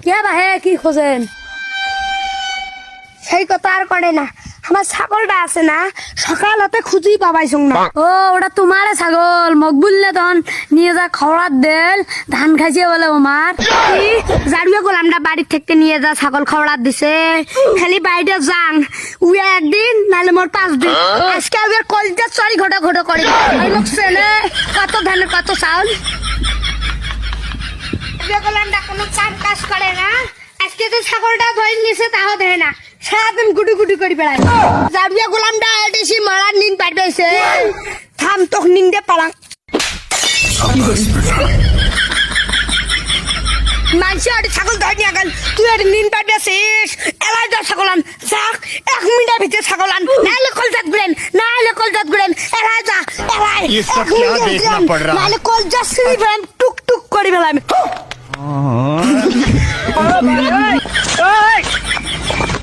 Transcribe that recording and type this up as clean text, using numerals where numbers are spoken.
কে বাহে কি খোঁজেন? সেই কথা আর করে না, আমার ছাগলটা আছে না, সকাল হতে খুঁজেই পাবাইছুং না। ও ওটা তোমারে ছাগল, মোক বললে তখন নিয়ে যা খাওয়ার দেল, ধান খাইছে বলে আমার। জাড়ুয়ে গোলামটা বাড়ির থেকে নিয়ে যা ছাগল খাওয়ার দিছে, খালি বাড়িতে যাং উয়ে একদিন নাহলে মোর 5 দিন। আজকে আবার কলজা চড়ি ঘটা ঘটা করে ওই লোক ছেলে কত ধানের কত চাউল। গোলামটা কোনো কাম কাজ করে না, আজকে তো ছাগলটা ধরে নিছে তাও দেয় না, সারাদিন গুটি গুটি করে বেড়ায়। জাড়ুয়ে গোলামটা এসে মারার নিন পাঠাইছে, থাম তোক নিন দে পালাং। মানসি আর ছাগল ধরে নিয়ে গেল, তুই আর নিন পাঠিয়েছিস এলাই যা ছাগল আন যাক, 1 মিনিটের ভিতরে ছাগল আন, নাহলে কলজাত গুলেন, নাহলে কলজাত গুলেন, এলাই যা এলাই, ये सब क्या देखना पड़ रहा है? নাহলে কলজা সিঁড়ি ফেলাম, টুক টুক করে ফেলাম।